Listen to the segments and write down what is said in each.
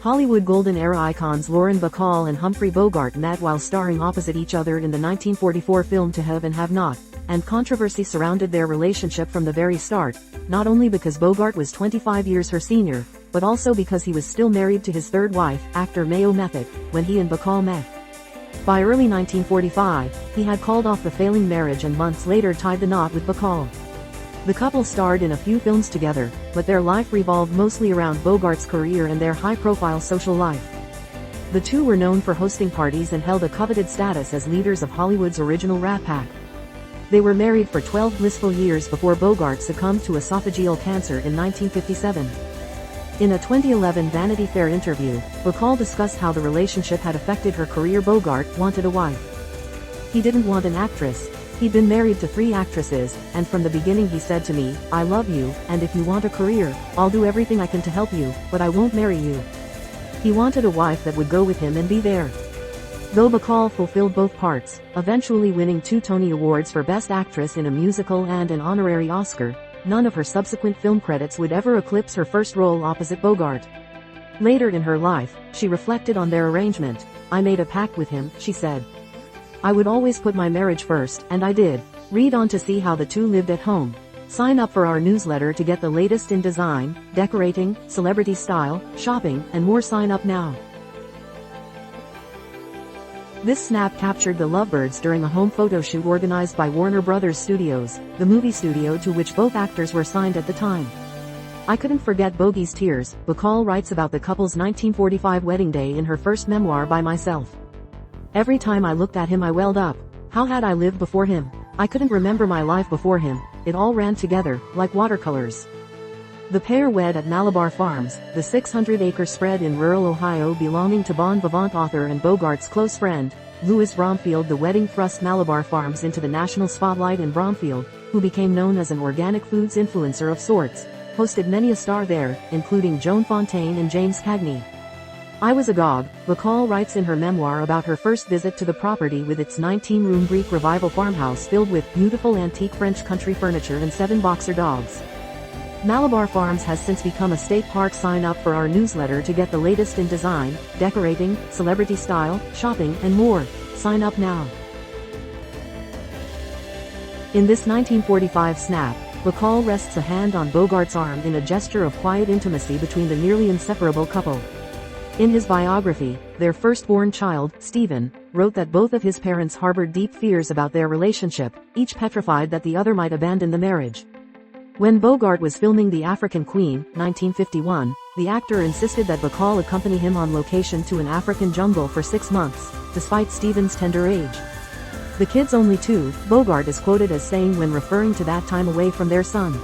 Hollywood Golden Era icons Lauren Bacall and Humphrey Bogart met while starring opposite each other in the 1944 film To Have and Have Not, and controversy surrounded their relationship from the very start, not only because Bogart was 25 years her senior, but also because he was still married to his third wife, actor Mayo Method, when he and Bacall met. By early 1945, he had called off the failing marriage and months later tied the knot with Bacall. The couple starred in a few films together, but their life revolved mostly around Bogart's career and their high-profile social life. The two were known for hosting parties and held a coveted status as leaders of Hollywood's original Rat Pack. They were married for 12 blissful years before Bogart succumbed to esophageal cancer in 1957. In a 2011 Vanity Fair interview, Bacall discussed how the relationship had affected her career. Bogart wanted a wife. He didn't want an actress. He'd been married to 3 actresses, and from the beginning he said to me, "I love you, and if you want a career, I'll do everything I can to help you, but I won't marry you." He wanted a wife that would go with him and be there. Though Bacall fulfilled both parts, eventually winning 2 Tony Awards for Best Actress in a Musical and an honorary Oscar, none of her subsequent film credits would ever eclipse her first role opposite Bogart. Later in her life, she reflected on their arrangement. "I made a pact with him," she said. "I would always put my marriage first, and I did." Read on to see how the two lived at home. Sign up for our newsletter to get the latest in design, decorating, celebrity style, shopping, and more. Sign up now. This snap captured the lovebirds during a home photo shoot organized by Warner Brothers Studios, the movie studio to which both actors were signed at the time. "I couldn't forget Bogey's tears," Bacall writes about the couple's 1945 wedding day in her first memoir By Myself. "Every time I looked at him I welled up. How had I lived before him? I couldn't remember my life before him. It all ran together, like watercolors." The pair wed at Malabar Farms, the 600-acre spread in rural Ohio belonging to Bon Vivant author and Bogart's close friend, Louis Bromfield. The wedding thrust Malabar Farms into the national spotlight, and Bromfield, who became known as an organic foods influencer of sorts, hosted many a star there, including Joan Fontaine and James Cagney. "I was agog," Bacall writes in her memoir about her first visit to the property with its 19-room Greek Revival farmhouse filled with beautiful antique French country furniture and 7 boxer dogs. Malabar Farms has since become a state park. Sign up for our newsletter to get the latest in design, decorating, celebrity style, shopping, and more. Sign up now. In this 1945 snap, Bacall rests a hand on Bogart's arm in a gesture of quiet intimacy between the nearly inseparable couple. In his biography, their firstborn child, Stephen, wrote that both of his parents harbored deep fears about their relationship, each petrified that the other might abandon the marriage. When Bogart was filming The African Queen, 1951, the actor insisted that Bacall accompany him on location to an African jungle for 6 months, despite Stephen's tender age. "The kid's only 2, Bogart is quoted as saying when referring to that time away from their son.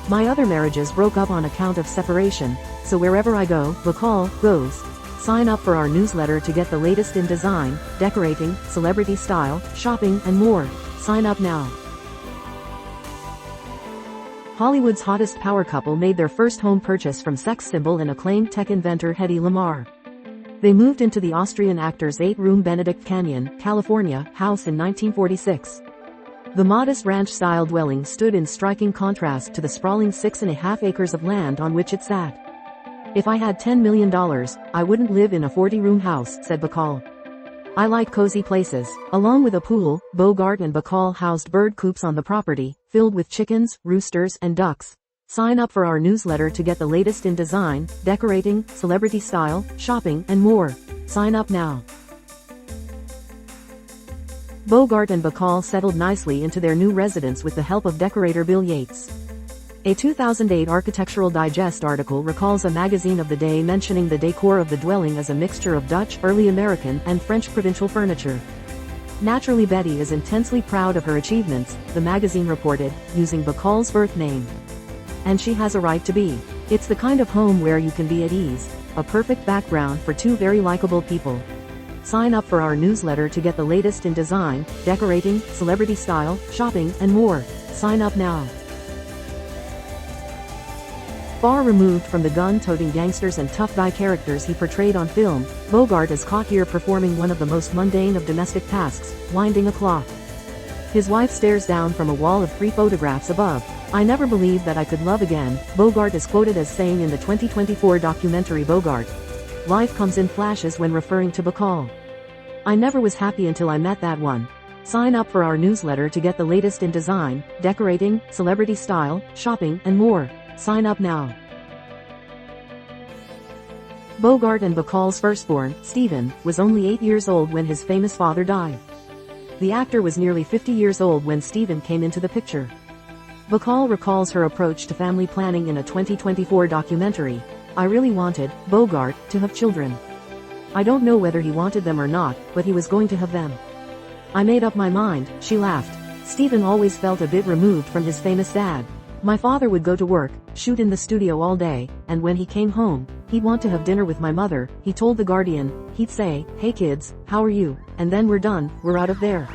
"My other marriages broke up on account of separation, so wherever I go, Bacall goes." Sign up for our newsletter to get the latest in design, decorating, celebrity style, shopping, and more. Sign up now. Hollywood's hottest power couple made their first home purchase from sex symbol and acclaimed tech inventor Hedy Lamarr. They moved into the Austrian actor's 8-room Benedict Canyon, California, house in 1946. The modest ranch-style dwelling stood in striking contrast to the sprawling 6.5 acres of land on which it sat. "If I had $10 million, I wouldn't live in a 40-room house," said Bacall. "I like cozy places." Along with a pool, Bogart and Bacall housed bird coops on the property, filled with chickens, roosters, and ducks. Sign up for our newsletter to get the latest in design, decorating, celebrity style, shopping, and more. Sign up now. Bogart and Bacall settled nicely into their new residence with the help of decorator Bill Yates. A 2008 Architectural Digest article recalls a magazine of the day mentioning the decor of the dwelling as a mixture of Dutch, early American, and French provincial furniture. "Naturally, Betty is intensely proud of her achievements," the magazine reported, using Bacall's birth name. "And she has a right to be. It's the kind of home where you can be at ease, a perfect background for 2 very likable people." Sign up for our newsletter to get the latest in design, decorating, celebrity style, shopping, and more. Sign up now. Far removed from the gun-toting gangsters and tough guy characters he portrayed on film, Bogart is caught here performing one of the most mundane of domestic tasks, winding a clock. His wife stares down from a wall of 3 photographs above. "I never believed that I could love again," Bogart is quoted as saying in the 2024 documentary Bogart. Life comes in flashes when referring to Bacall. I never was happy until I met that one. Sign up for our newsletter to get the latest in design, decorating, celebrity style, shopping, and more. Sign up now. Bogart and Bacall's firstborn, Stephen, was only 8 years old when his famous father died. The actor was nearly 50 years old when Stephen came into the picture. Bacall recalls her approach to family planning in a 2024 documentary. I really wanted Bogart to have children. I don't know whether he wanted them or not, but he was going to have them. I made up my mind, she laughed. Stephen always felt a bit removed from his famous dad. My father would go to work, shoot in the studio all day, and when he came home, he'd want to have dinner with my mother, he told The Guardian. He'd say, "Hey kids, how are you?" And then we're done, we're out of there.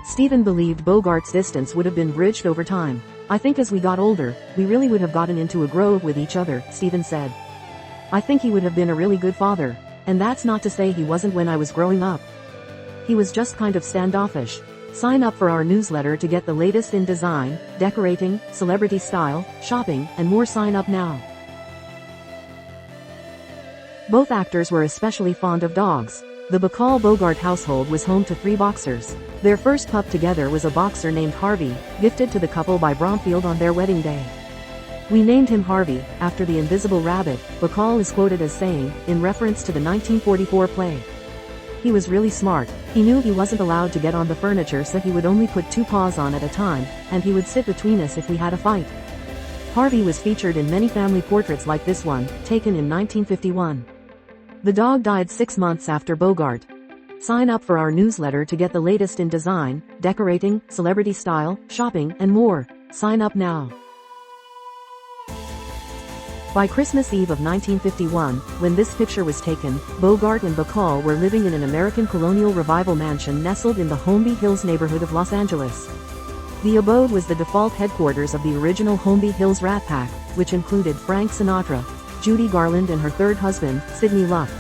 Stephen believed Bogart's distance would have been bridged over time. I think as we got older, we really would have gotten into a groove with each other, Stephen said. I think he would have been a really good father. And that's not to say he wasn't when I was growing up. He was just kind of standoffish. Sign up for our newsletter to get the latest in design, decorating, celebrity style, shopping, and more. Sign up now. Both actors were especially fond of dogs. The Bacall-Bogart household was home to 3 boxers. Their first pup together was a boxer named Harvey, gifted to the couple by Bromfield on their wedding day. "We named him Harvey, after the invisible rabbit," Bacall is quoted as saying, in reference to the 1944 play. He was really smart. He knew he wasn't allowed to get on the furniture, so he would only put 2 paws on at a time, and he would sit between us if we had a fight. Harvey was featured in many family portraits like this one, taken in 1951. The dog died 6 months after Bogart. Sign up for our newsletter to get the latest in design, decorating, celebrity style, shopping, and more. Sign up now. By Christmas Eve of 1951, when this picture was taken, Bogart and Bacall were living in an American colonial revival mansion nestled in the Holmby Hills neighborhood of Los Angeles. The abode was the default headquarters of the original Holmby Hills Rat Pack, which included Frank Sinatra, Judy Garland and her third husband, Sidney Luft,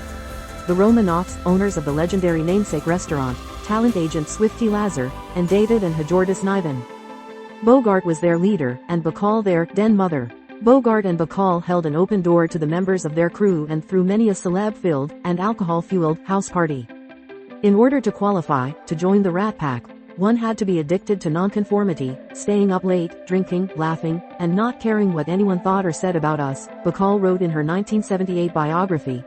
the Romanoffs, owners of the legendary Namesake restaurant, talent agent Swifty Lazar, and David and Hajordis Niven. Bogart was their leader, and Bacall their den mother. Bogart and Bacall held an open door to the members of their crew and threw many a celeb-filled and alcohol-fueled house party. In order to qualify to join the Rat Pack, one had to be addicted to nonconformity, staying up late, drinking, laughing, and not caring what anyone thought or said about us, Bacall wrote in her 1978 biography.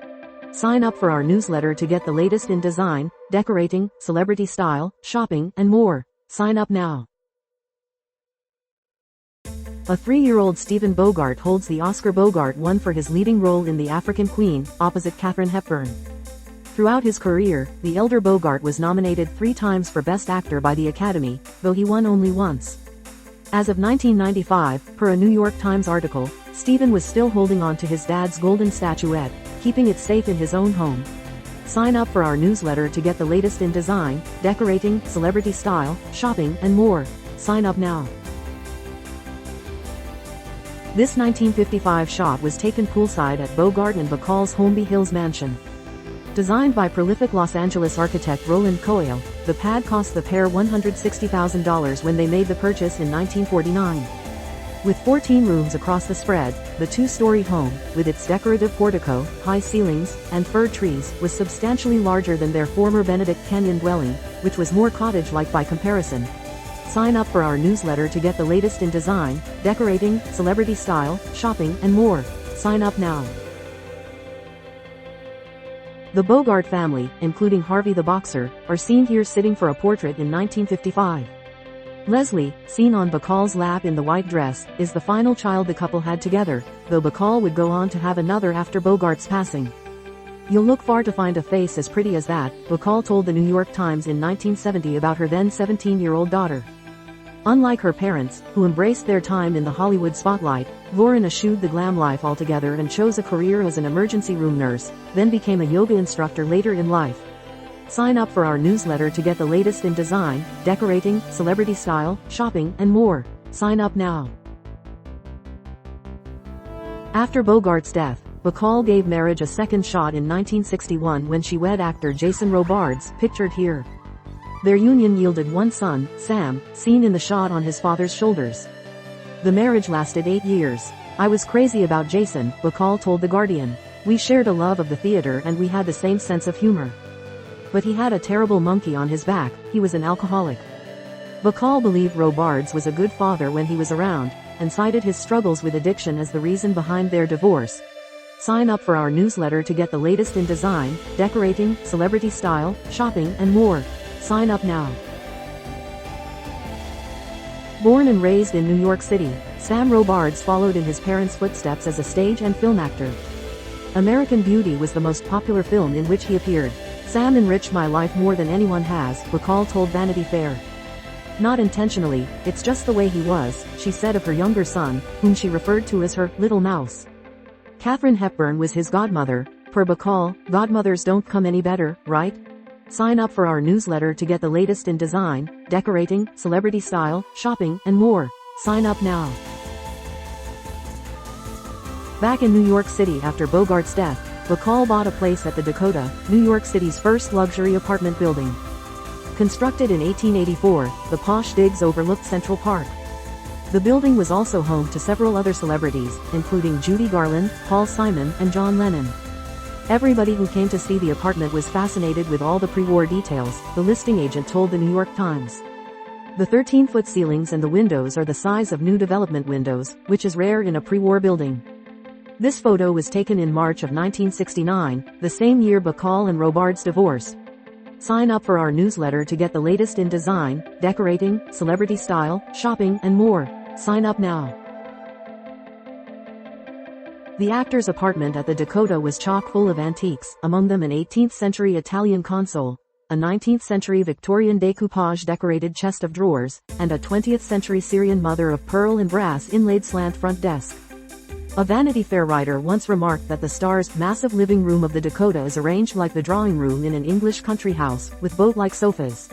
Sign up for our newsletter to get the latest in design, decorating, celebrity style, shopping, and more. Sign up now. A 3-year-old Stephen Bogart holds the Oscar Bogart won for his leading role in The African Queen, opposite Katharine Hepburn. Throughout his career, the elder Bogart was nominated 3 times for Best Actor by the Academy, though he won only once. As of 1995, per a New York Times article, Stephen was still holding on to his dad's golden statuette, keeping it safe in his own home. Sign up for our newsletter to get the latest in design, decorating, celebrity style, shopping, and more. Sign up now. This 1955 shot was taken poolside at Bogart and Bacall's Holmby Hills mansion. Designed by prolific Los Angeles architect Roland Coyle, the pad cost the pair $160,000 when they made the purchase in 1949. With 14 rooms across the spread, the 2-story home, with its decorative portico, high ceilings, and fir trees, was substantially larger than their former Benedict Canyon dwelling, which was more cottage-like by comparison. Sign up for our newsletter to get the latest in design, decorating, celebrity style, shopping, and more. Sign up now. The Bogart family, including Harvey the boxer, are seen here sitting for a portrait in 1955. Leslie, seen on Bacall's lap in the white dress, is the final child the couple had together, though Bacall would go on to have another after Bogart's passing. "You'll look far to find a face as pretty as that," Bacall told the New York Times in 1970 about her then 17-year-old daughter. Unlike her parents, who embraced their time in the Hollywood spotlight, Lauren eschewed the glam life altogether and chose a career as an emergency room nurse, then became a yoga instructor later in life. Sign up for our newsletter to get the latest in design, decorating, celebrity style, shopping, and more. Sign up now. After Bogart's death, Bacall gave marriage a second shot in 1961 when she wed actor Jason Robards, pictured here. Their union yielded one son, Sam, seen in the shot on his father's shoulders. The marriage lasted 8 years. "I was crazy about Jason," Bacall told The Guardian. We shared a love of the theater and we had the same sense of humor. But he had a terrible monkey on his back, he was an alcoholic. Bacall believed Robards was a good father when he was around, and cited his struggles with addiction as the reason behind their divorce. Sign up for our newsletter to get the latest in design, decorating, celebrity style, shopping, and more. Sign up now. Born and raised in New York City, Sam Robards followed in his parents' footsteps as a stage and film actor. American Beauty was the most popular film in which he appeared. Sam enriched my life more than anyone has, Bacall told Vanity Fair. Not intentionally, it's just the way he was, she said of her younger son, whom she referred to as her little mouse. Katharine Hepburn was his godmother. Per Bacall, godmothers don't come any better, right? Sign up for our newsletter to get the latest in design, decorating, celebrity style, shopping, and more. Sign up now. Back in New York City after Bogart's death, Bacall bought a place at the Dakota, New York City's first luxury apartment building. Constructed in 1884, the posh digs overlooked Central Park. The building was also home to several other celebrities, including Judy Garland, Paul Simon, and John Lennon. Everybody who came to see the apartment was fascinated with all the pre-war details, the listing agent told the New York Times. The 13-foot ceilings and the windows are the size of new development windows, which is rare in a pre-war building. This photo was taken in March of 1969, the same year Bacall and Robards divorced. Sign up for our newsletter to get the latest in design, decorating, celebrity style, shopping, and more. Sign up now. The actor's apartment at the Dakota was chock full of antiques, among them an 18th-century Italian console, a 19th-century Victorian decoupage decorated chest of drawers, and a 20th-century Syrian mother-of-pearl and brass inlaid slant front desk. A Vanity Fair writer once remarked that the star's massive living room of the Dakota is arranged like the drawing room in an English country house, with boat-like sofas.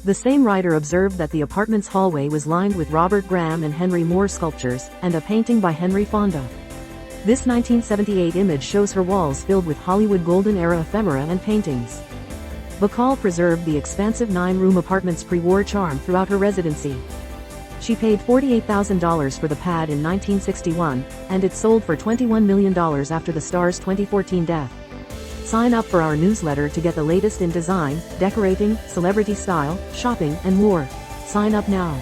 The same writer observed that the apartment's hallway was lined with Robert Graham and Henry Moore sculptures, and a painting by Henry Fonda. This 1978 image shows her walls filled with Hollywood golden-era ephemera and paintings. Bacall preserved the expansive 9-room apartment's pre-war charm throughout her residency. She paid $48,000 for the pad in 1961, and it sold for $21 million after the star's 2014 death. Sign up for our newsletter to get the latest in design, decorating, celebrity style, shopping, and more. Sign up now.